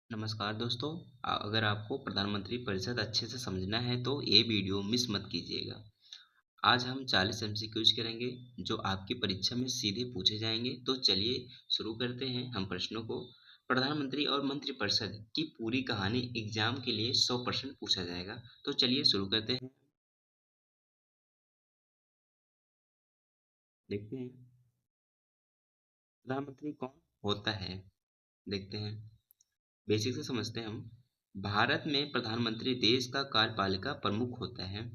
नमस्कार दोस्तों। अगर आपको प्रधानमंत्री परिषद अच्छे से समझना है तो ये वीडियो मिस मत कीजिएगा। आज हम 40 एमसीक्यूज करेंगे जो आपकी परीक्षा में सीधे पूछे जाएंगे। तो चलिए शुरू करते हैं हम प्रश्नों को। प्रधानमंत्री और मंत्रिपरिषद की पूरी कहानी एग्जाम के लिए 100% पूछा जाएगा। तो चलिए शुरू करते हैं। देखते हैं प्रधानमंत्री कौन होता है। देखते हैं, बेसिक से समझते हैं हम। भारत में प्रधानमंत्री देश का कार्यपालिका प्रमुख होता है।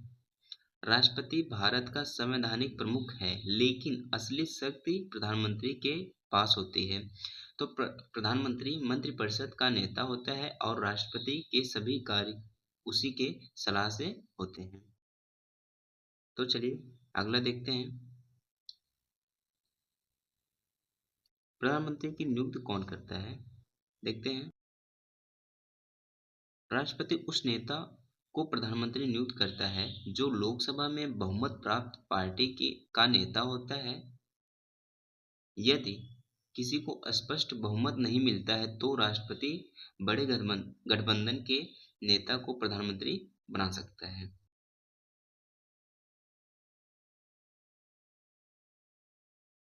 राष्ट्रपति भारत का संवैधानिक प्रमुख है, लेकिन असली शक्ति प्रधानमंत्री के पास होती है। तो प्रधानमंत्री मंत्रिपरिषद का नेता होता है और राष्ट्रपति के सभी कार्य उसी के सलाह से होते हैं। तो चलिए अगला देखते हैं। प्रधानमंत्री की नियुक्ति कौन करता है। देखते हैं, राष्ट्रपति उस नेता को प्रधानमंत्री नियुक्त करता है जो लोकसभा में बहुमत प्राप्त पार्टी के का नेता होता है। यदि किसी को स्पष्ट बहुमत नहीं मिलता है तो राष्ट्रपति बड़े गठबंधन के नेता को प्रधानमंत्री बना सकता है।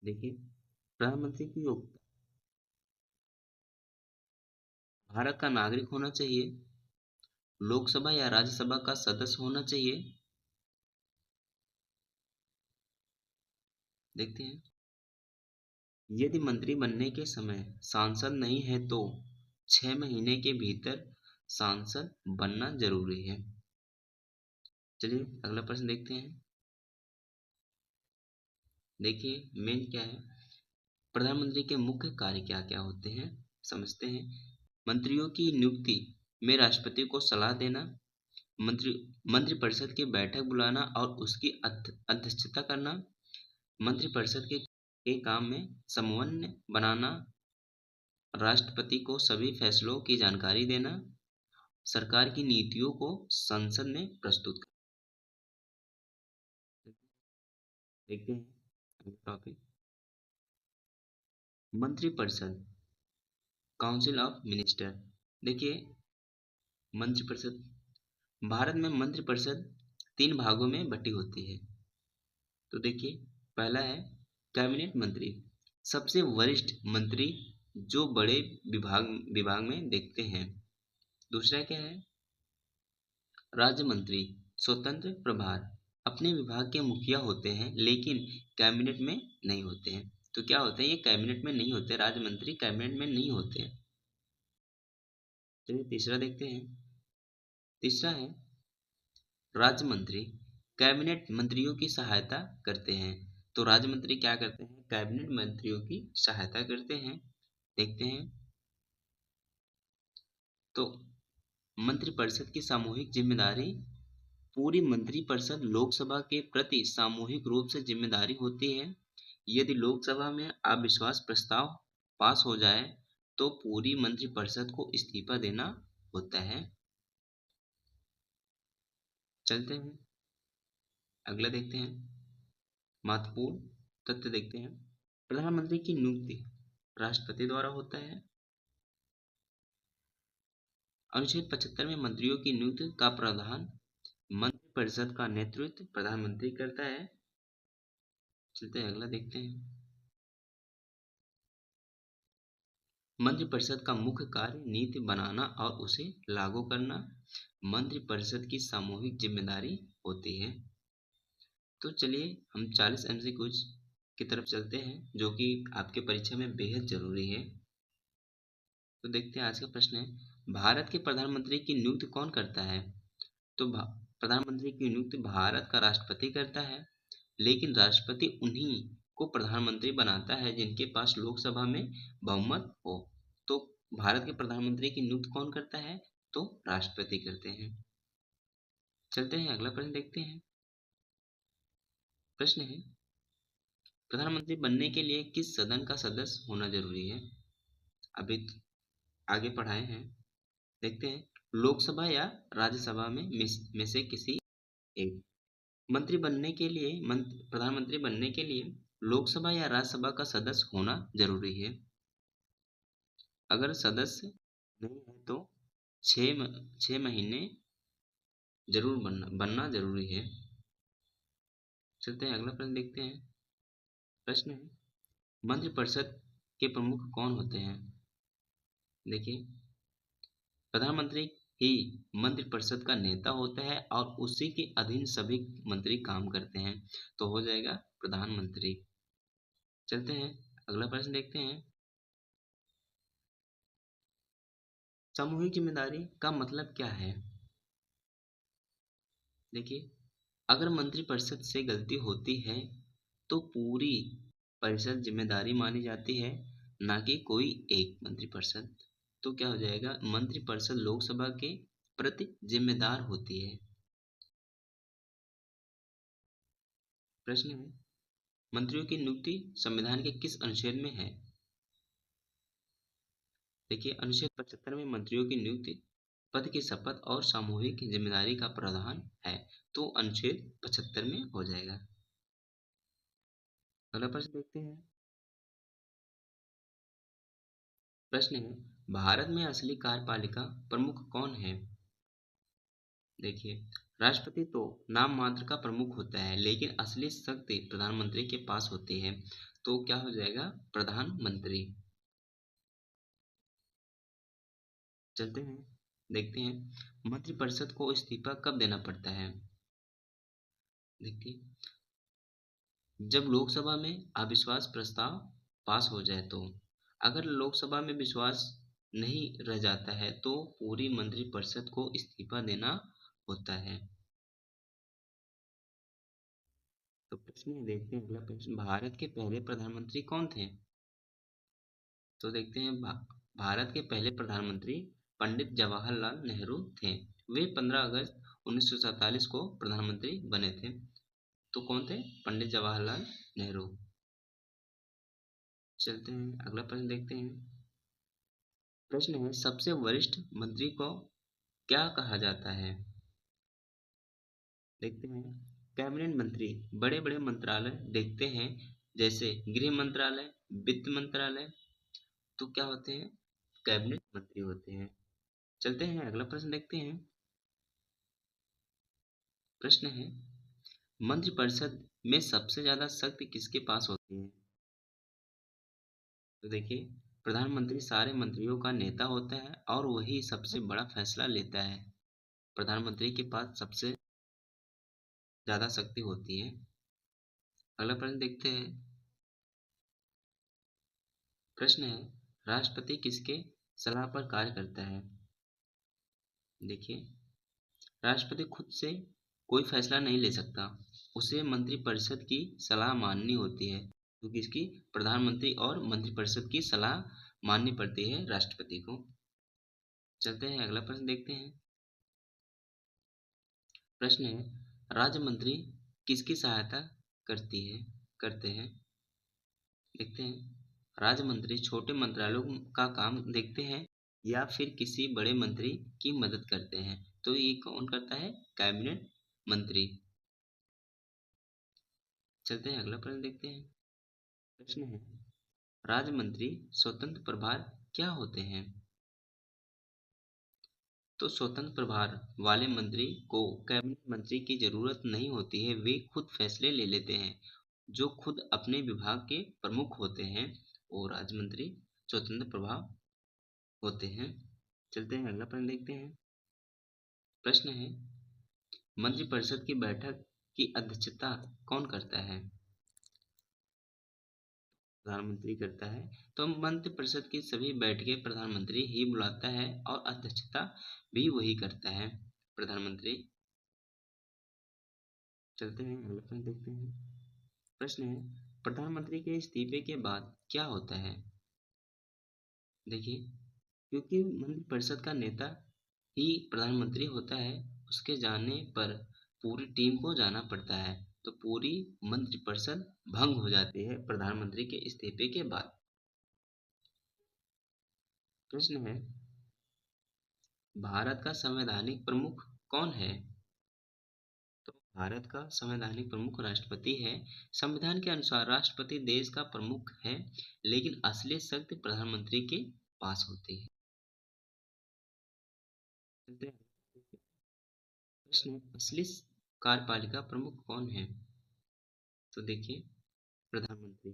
देखिए, प्रधानमंत्री की योग्यता भारत का नागरिक होना चाहिए, लोकसभा या राज्यसभा का सदस्य होना चाहिए। देखते हैं, यदि मंत्री बनने के समय सांसद नहीं है तो 6 महीने के भीतर सांसद बनना जरूरी है। चलिए अगला प्रश्न देखते हैं। देखिए मेन क्या है, प्रधानमंत्री के मुख्य कार्य क्या क्या होते हैं समझते हैं। मंत्रियों की नियुक्ति में राष्ट्रपति को सलाह देना, मंत्री मंत्रिपरिषद की बैठक बुलाना और उसकी अध्यक्षता करना, मंत्रिपरिषद के काम में समन्वय बनाना, राष्ट्रपति को सभी फैसलों की जानकारी देना, सरकार की नीतियों को संसद में प्रस्तुत करना। देखते हैं अगला टॉपिक, मंत्रिपरिषद, काउंसिल ऑफ मिनिस्टर। देखिए, मंत्रिपरिषद, भारत में मंत्रिपरिषद 3 भागों में बटी होती है। तो देखिए, पहला है कैबिनेट मंत्री, सबसे वरिष्ठ मंत्री जो बड़े विभाग विभाग में देखते हैं। दूसरा क्या है, राज्य मंत्री, स्वतंत्र प्रभार, अपने विभाग के मुखिया होते हैं लेकिन कैबिनेट में नहीं होते हैं। तो क्या होते हैं, ये कैबिनेट में नहीं होते, राज्य मंत्री कैबिनेट में नहीं होते हैं। चलिए तीसरा देखते हैं। तीसरा है राज्य मंत्री, कैबिनेट मंत्रियों की सहायता करते हैं। तो राज्य मंत्री क्या करते हैं, कैबिनेट मंत्रियों की सहायता करते हैं। देखते हैं, तो मंत्रिपरिषद की सामूहिक जिम्मेदारी, पूरी मंत्रिपरिषद लोकसभा के प्रति सामूहिक रूप से जिम्मेदारी होती है। यदि लोकसभा में अविश्वास प्रस्ताव पास हो जाए तो पूरी मंत्रिपरिषद को इस्तीफा देना होता है। चलते हैं अगला देखते हैं, महत्वपूर्ण तथ्य देखते हैं। प्रधानमंत्री की नियुक्ति राष्ट्रपति द्वारा होता है। अनुच्छेद 75 में मंत्रियों की नियुक्ति का प्रावधान, मंत्रिपरिषद का नेतृत्व प्रधानमंत्री करता है। चलते हैं अगला देखते हैं, मंत्रिपरिषद का मुख्य कार्य नीति बनाना और उसे लागू करना, मंत्रिपरिषद की सामूहिक जिम्मेदारी होती है। तो चलिए हम 40 एमसीक्यूज की तरफ चलते हैं जो कि आपके परीक्षा में बेहद जरूरी है। तो देखते हैं, आज का प्रश्न है, भारत के प्रधानमंत्री की नियुक्ति कौन करता है। तो प्रधानमंत्री की नियुक्ति भारत का राष्ट्रपति करता है, लेकिन राष्ट्रपति उन्हीं को प्रधानमंत्री बनाता है जिनके पास लोकसभा में बहुमत हो। तो भारत के प्रधानमंत्री की नियुक्ति कौन करता है, तो राष्ट्रपति करते हैं। चलते हैं अगला प्रश्न देखते हैं। प्रश्न है, प्रधानमंत्री बनने के लिए किस सदन का सदस्य होना जरूरी है। अभी आगे पढ़ाए हैं, देखते हैं, लोकसभा या राज्यसभा में से किसी एक। प्रधानमंत्री बनने के लिए लोकसभा या राज्यसभा का सदस्य होना जरूरी है। अगर सदस्य नहीं है तो 6 महीने जरूर बनना जरूरी है। चलते हैं अगला प्रश्न देखते हैं। प्रश्न है, मंत्रिपरिषद के प्रमुख कौन होते हैं? देखिए, प्रधानमंत्री ही मंत्रिपरिषद का नेता होता है और उसी के अधीन सभी मंत्री काम करते हैं, तो हो जाएगा प्रधानमंत्री। चलते हैं अगला प्रश्न देखते हैं। सामूहिक जिम्मेदारी का मतलब क्या है? देखिए, अगर मंत्रिपरिषद से गलती होती है तो पूरी परिषद जिम्मेदारी मानी जाती है, ना कि कोई एक मंत्रिपरिषद। तो क्या हो जाएगा, मंत्रिपरिषद लोकसभा के प्रति जिम्मेदार होती है। प्रश्न है, मंत्रियों की नियुक्ति संविधान के किस अनुच्छेद में है? देखिए, अनुच्छेद 75 में मंत्रियों की नियुक्ति, पद की शपथ और सामूहिक जिम्मेदारी का प्रावधान है, तो अनुच्छेद 75 में हो जाएगा। अगला प्रश्न देखते हैं। प्रश्न है, भारत में असली कार्यपालिका प्रमुख कौन है? देखिए, राष्ट्रपति तो नाम मात्र का प्रमुख होता है, लेकिन असली शक्ति प्रधानमंत्री के पास होती है, तो क्या हो जाएगा, प्रधानमंत्री। चलते हैं देखते हैं, मंत्रिपरिषद को इस्तीफा कब देना पड़ता है? देखिए, जब लोकसभा में अविश्वास प्रस्ताव पास हो जाए तो। अगर लोकसभा में विश्वास नहीं रह जाता है तो पूरी मंत्रिपरिषद को इस्तीफा देना होता है। तो प्रश्न ये देखते हैं, अगला प्रश्न, भारत के पहले प्रधानमंत्री कौन थे? तो देखते हैं, भारत के पहले प्रधानमंत्री पंडित जवाहरलाल नेहरू थे। वे 15 अगस्त 1947 को प्रधानमंत्री बने थे। तो कौन थे? पंडित जवाहरलाल नेहरू। चलते हैं अगला प्रश्न देखते हैं। प्रश्न है, सबसे वरिष्ठ मंत्री को क्या कहा जाता है? देखते हैं, कैबिनेट मंत्री बड़े बड़े मंत्रालय देखते हैं, जैसे गृह मंत्रालय, वित्त मंत्रालय, तो क्या होते हैं, कैबिनेट मंत्री होते हैं। चलते हैं अगला प्रश्न देखते हैं। प्रश्न है, मंत्रिपरिषद में सबसे ज्यादा शक्ति किसके पास होती है? तो देखिए, प्रधानमंत्री सारे मंत्रियों का नेता होता है और वही सबसे बड़ा फैसला लेता है। प्रधानमंत्री के पास सबसे ज्यादा शक्ति होती है। अगला प्रश्न देखते हैं। प्रश्न है, राष्ट्रपति किसके सलाह पर कार्य करता है? देखिए, राष्ट्रपति खुद से कोई फैसला नहीं ले सकता, उसे मंत्रिपरिषद की सलाह माननी होती है। तो किसकी? प्रधानमंत्री और मंत्रिपरिषद की सलाह माननी पड़ती है राष्ट्रपति को। चलते हैं अगला प्रश्न देखते हैं। प्रश्न है, राज्य मंत्री किसकी सहायता करती है करते हैं? देखते हैं, राज्य मंत्री छोटे मंत्रालयों का काम देखते हैं या फिर किसी बड़े मंत्री की मदद करते हैं, तो ये कौन करता है? कैबिनेट मंत्री। चलते हैं अगला प्रश्न देखते हैं। प्रश्न है, राज्य मंत्री स्वतंत्र प्रभार क्या होते हैं? तो स्वतंत्र प्रभार वाले मंत्री को कैबिनेट मंत्री की जरूरत नहीं होती है, वे खुद फैसले ले लेते हैं। जो खुद अपने विभाग के प्रमुख होते हैं वो राज्य मंत्री स्वतंत्र प्रभाव होते हैं। चलते हैं अगला प्रश्न देखते हैं। प्रश्न है, मंत्रिपरिषद की बैठक की अध्यक्षता कौन करता है? प्रधानमंत्री करता है। तो मंत्रिपरिषद की सभी बैठकें प्रधानमंत्री ही बुलाता है और अध्यक्षता भी वही करता है, प्रधानमंत्री। चलते हैं अगला प्रश्न देखते हैं। प्रश्न है, प्रधानमंत्री के इस्तीफे के बाद क्या होता है? देखिए, क्योंकि मंत्रिपरिषद का नेता ही प्रधानमंत्री होता है, उसके जाने पर पूरी टीम को जाना पड़ता है, तो पूरी मंत्रिपरिषद भंग हो जाती है प्रधानमंत्री के इस्तीफे के बाद। प्रश्न है, भारत का संवैधानिक प्रमुख कौन है? तो भारत का संवैधानिक प्रमुख राष्ट्रपति है। संविधान के अनुसार राष्ट्रपति देश का प्रमुख है, लेकिन असली शक्ति प्रधानमंत्री के पास होती है। चलते हैं। प्रश्न है, असली कार्यपालिका प्रमुख कौन है? तो देखिए, प्रधानमंत्री।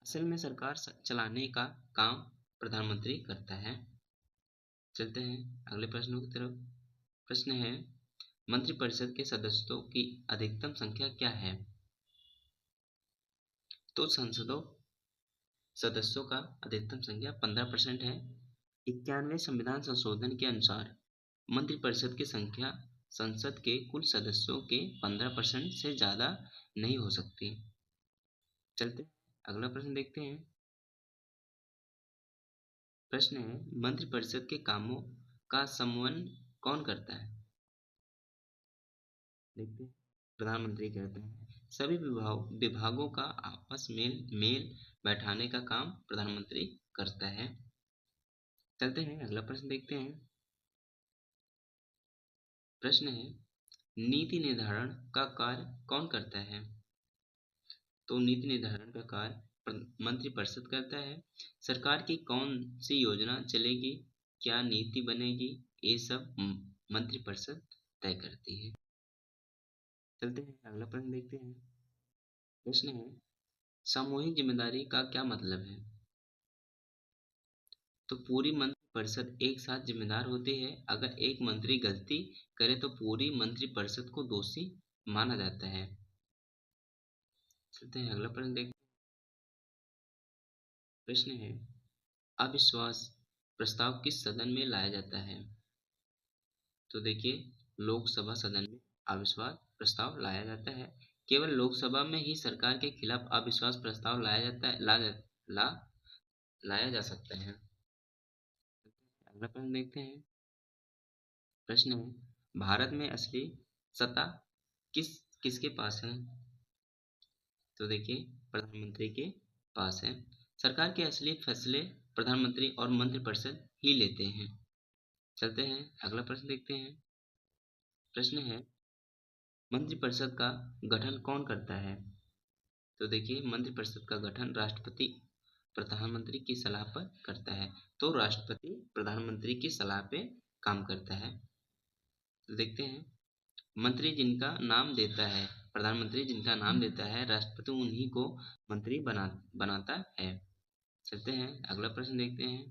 असल में सरकार चलाने का काम प्रधानमंत्री करता है। चलते हैं अगले प्रश्नों की तरफ। प्रश्न है, मंत्रिपरिषद के सदस्यों की अधिकतम संख्या क्या है? तो संसदों सदस्यों का अधिकतम संख्या 15% है। 91वें संविधान संशोधन के अनुसार मंत्रिपरिषद की संख्या संसद के कुल सदस्यों के 15% से ज्यादा नहीं हो सकती। चलते हैं अगला प्रश्न देखते हैं। प्रश्न है, मंत्रिपरिषद के कामों का समन्वय कौन करता है? देखते हैं, प्रधानमंत्री करता है। सभी विभागों का आपस में मेल बैठाने का काम प्रधानमंत्री करता है। चलते हैं अगला प्रश्न देखते हैं। प्रश्न है, नीति निर्धारण का कार्य कौन करता है? तो नीति निर्धारण का कार्य मंत्रिपरिषद करता है। सरकार की कौन सी योजना चलेगी, क्या नीति बनेगी, ये सब मंत्रिपरिषद तय करती है। चलते हैं अगला प्रश्न देखते हैं। प्रश्न है, सामूहिक जिम्मेदारी का क्या मतलब है? तो पूरी मंत्रिपरिषद एक साथ जिम्मेदार होती है। अगर एक मंत्री गलती करे तो पूरी मंत्रिपरिषद को दोषी माना जाता है। चलते हैं अगला प्रश्न देखते हैं। प्रश्न है, अविश्वास प्रस्ताव किस सदन में लाया जाता है? तो देखिए, लोकसभा सदन में अविश्वास प्रस्ताव लाया जाता है। केवल लोकसभा में ही सरकार के खिलाफ अविश्वास प्रस्ताव लाया जाता है, ला लाया जा सकता है। अगला प्रश्न देखते हैं। प्रश्न है, भारत में असली सत्ता किस किसके पास है? तो देखिए, प्रधानमंत्री के पास है। सरकार के असली फैसले प्रधानमंत्री और मंत्रिपरिषद ही लेते हैं। चलते हैं अगला प्रश्न देखते हैं। प्रश्न है, मंत्रिपरिषद का गठन कौन करता है? तो देखिए, मंत्रिपरिषद का गठन राष्ट्रपति प्रधानमंत्री की सलाह पर करता है। तो राष्ट्रपति प्रधानमंत्री की सलाह पे काम करता है। तो देखते हैं, मंत्री जिनका नाम देता है प्रधानमंत्री, जिनका नाम देता है राष्ट्रपति, उन्हीं को मंत्री बनाता है। चलते हैं अगला प्रश्न देखते हैं।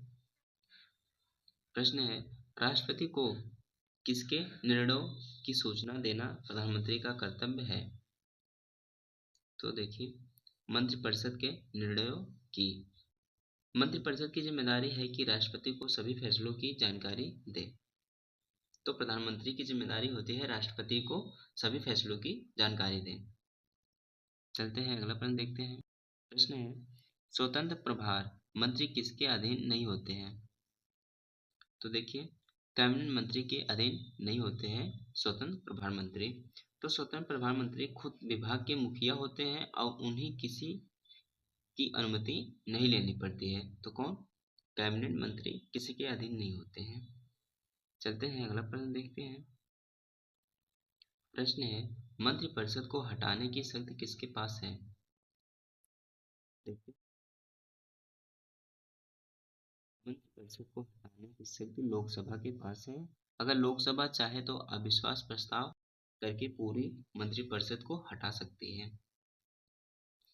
प्रश्न है, राष्ट्रपति को किसके निर्णयों की सूचना देना प्रधानमंत्री का कर्तव्य है? तो देखिए, मंत्रिपरिषद के निर्णयों की। मंत्रिपरिषद की जिम्मेदारी है कि राष्ट्रपति को सभी फैसलों की जानकारी दे। तो प्रधानमंत्री की जिम्मेदारी होती है राष्ट्रपति को सभी फैसलों की जानकारी दें। चलते हैं अगला प्रश्न देखते हैं। प्रश्न है, स्वतंत्र प्रभार मंत्री किसके अधीन नहीं होते हैं? तो देखिए, कैबिनेट मंत्री के अधीन नहीं होते हैं स्वतंत्र प्रभार मंत्री। तो स्वतंत्र प्रभार मंत्री खुद विभाग के मुखिया होते हैं और उन्हें किसी की अनुमति नहीं लेनी पड़ती है। तो कौन? कैबिनेट मंत्री किसी के अधीन नहीं होते हैं। चलते हैं अगला प्रश्न देखते हैं। प्रश्न है, मंत्रिपरिषद को हटाने की शक्ति किसके पास है? देखिए, मंत्रिपरिषद को हटाने की शक्ति लोकसभा के पास है। अगर लोकसभा चाहे तो अविश्वास प्रस्ताव करके पूरी मंत्रिपरिषद को हटा सकती है।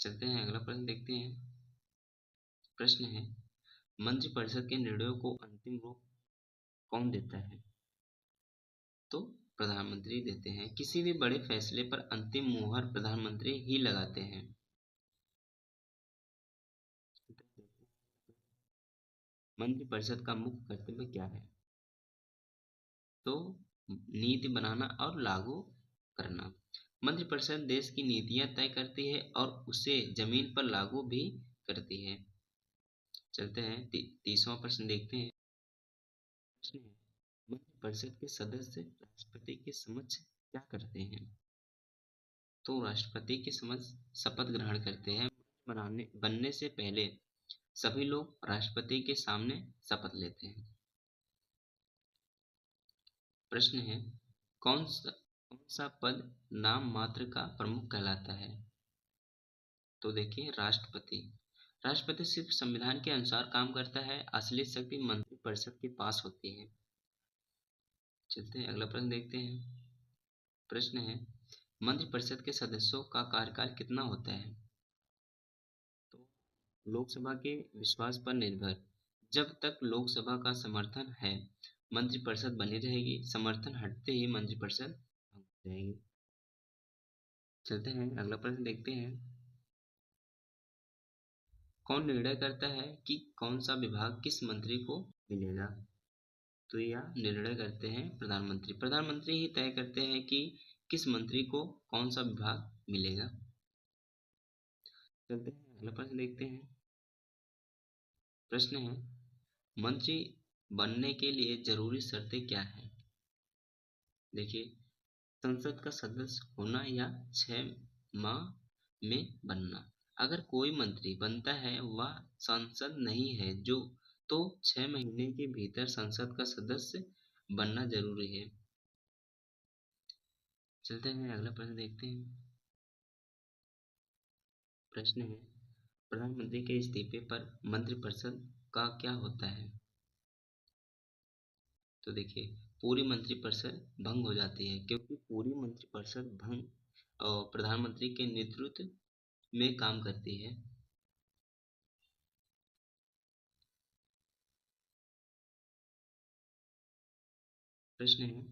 चलते हैं अगला प्रश्न देखते हैं। प्रश्न है, मंत्रिपरिषद के निर्णयों को अंतिम रूप कौन देता है? तो प्रधानमंत्री देते हैं। किसी भी बड़े फैसले पर अंतिम मुहर प्रधानमंत्री ही लगाते हैं। मंत्रिपरिषद का मुख्य कर्तव्य क्या है? तो नीति बनाना और लागू करना। मंत्रिपरिषद देश की नीतियां तय करती है और उसे जमीन पर लागू भी करती है। चलते हैं 30वां प्रश्न देखते हैं। प्रश्न है, मंत्रिपरिषद के सदस्य राष्ट्रपति के समक्ष क्या करते हैं? तो राष्ट्रपति के समक्ष शपथ ग्रहण करते हैं। बनने से पहले सभी लोग राष्ट्रपति के सामने शपथ लेते हैं। प्रश्न है, कौन सा पद नाम मात्र का प्रमुख कहलाता है? तो देखिए, राष्ट्रपति। राष्ट्रपति सिर्फ संविधान के अनुसार काम करता है। असली शक्ति मंत्रिपरिषद के पास होती है। चलते हैं अगला प्रश्न देखते हैं। प्रश्न है, मंत्रिपरिषद के सदस्यों का कार्यकाल कितना होता है? तो लोकसभा के विश्वास पर निर्भर, जब तक लोकसभा का समर्थन है मंत्रिपरिषद बनी रहेगी, समर्थन हटते ही मंत्रिपरिषद भंग हो जाएगी। चलते हैं अगला प्रश्न देखते हैं। कौन निर्णय करता है कि कौन सा विभाग किस मंत्री को मिलेगा? तो यह निर्णय करते हैं प्रधानमंत्री। प्रधानमंत्री ही तय करते हैं कि किस मंत्री को कौन सा विभाग मिलेगा। चलते हैं अगला प्रश्न देखते हैं। प्रश्न है, मंत्री बनने के लिए जरूरी शर्तें क्या हैं? देखिए, संसद का सदस्य होना या 6 माह में बनना। अगर कोई मंत्री बनता है वह सांसद नहीं है जो, तो 6 महीने के भीतर संसद का सदस्य बनना जरूरी है। चलते हैं अगला प्रश्न देखते हैं। प्रश्न है, प्रधानमंत्री के इस्तीफे पर मंत्रिपरिषद का क्या होता है? तो देखिए, पूरी मंत्रिपरिषद भंग हो जाती है, क्योंकि पूरी मंत्रिपरिषद भंग और प्रधानमंत्री के नेतृत्व में काम करती है। प्रश्न है,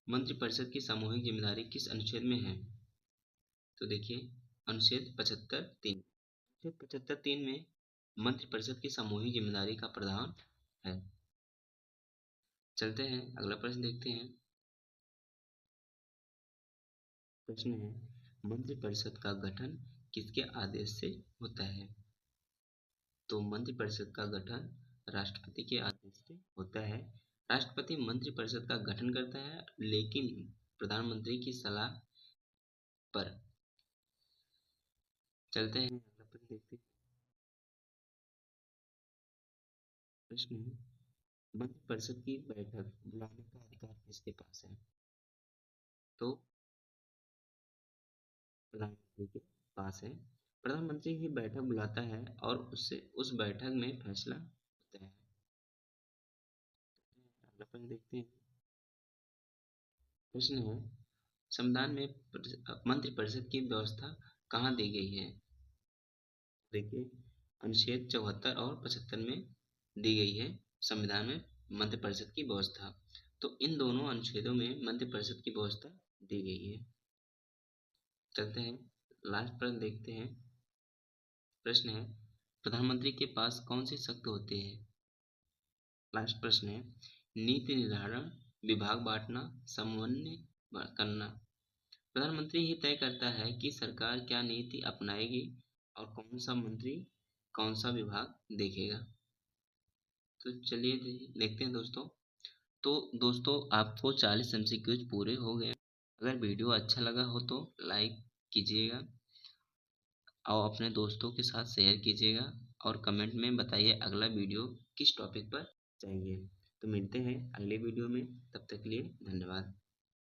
मंत्रिपरिषद की सामूहिक जिम्मेदारी किस अनुच्छेद में है? तो देखिए, अनुच्छेद 75(3). अनुच्छेद 75(3) में मंत्रिपरिषद की सामूहिक जिम्मेदारी का प्रावधान है। चलते हैं अगला प्रश्न देखते हैं। प्रश्न है, मंत्रिपरिषद का गठन किसके आदेश से होता है? तो मंत्रिपरिषद का गठन राष्ट्रपति के आदेश से होता है। राष्ट्रपति मंत्रिपरिषद का गठन करता है, लेकिन प्रधानमंत्री की सलाह पर। चलते हैं अगला प्रश्न देखते हैं। प्रश्न है, मंत्रिपरिषद की बैठक बुलाने का अधिकार किसके पास है? तो प्रधानमंत्री के पास है। प्रधानमंत्री ही बैठक बुलाता है और उससे उस बैठक में फैसला होता है। अगला प्रश्न देखते हैं। प्रश्न है, संविधान में मंत्रिपरिषद की व्यवस्था कहाँ दी गई है? देखिए, अनुच्छेद 74 और 75 में दी गई है संविधान में मंत्रिपरिषद की व्यवस्था। तो इन दोनों अनुच्छेदों में मंत्रिपरिषद की व्यवस्था दी गई है। चलते हैं लास्ट प्रश्न देखते हैं। प्रश्न है, प्रधानमंत्री के पास कौन सी शक्ति होती है? लास्ट प्रश्न है, नीति निर्धारण, विभाग बांटना, समन्वय करना। प्रधानमंत्री ही तय करता है कि सरकार क्या नीति अपनाएगी और कौन सा मंत्री कौन सा विभाग देखेगा। तो चलिए देखते हैं दोस्तों। तो दोस्तों, आपको 40 एमसीक्यूज पूरे हो गए। अगर वीडियो अच्छा लगा हो तो लाइक कीजिएगा और अपने दोस्तों के साथ शेयर कीजिएगा, और कमेंट में बताइए अगला वीडियो किस टॉपिक पर चाहिए। तो मिलते हैं अगले वीडियो में, तब तक के लिए धन्यवाद।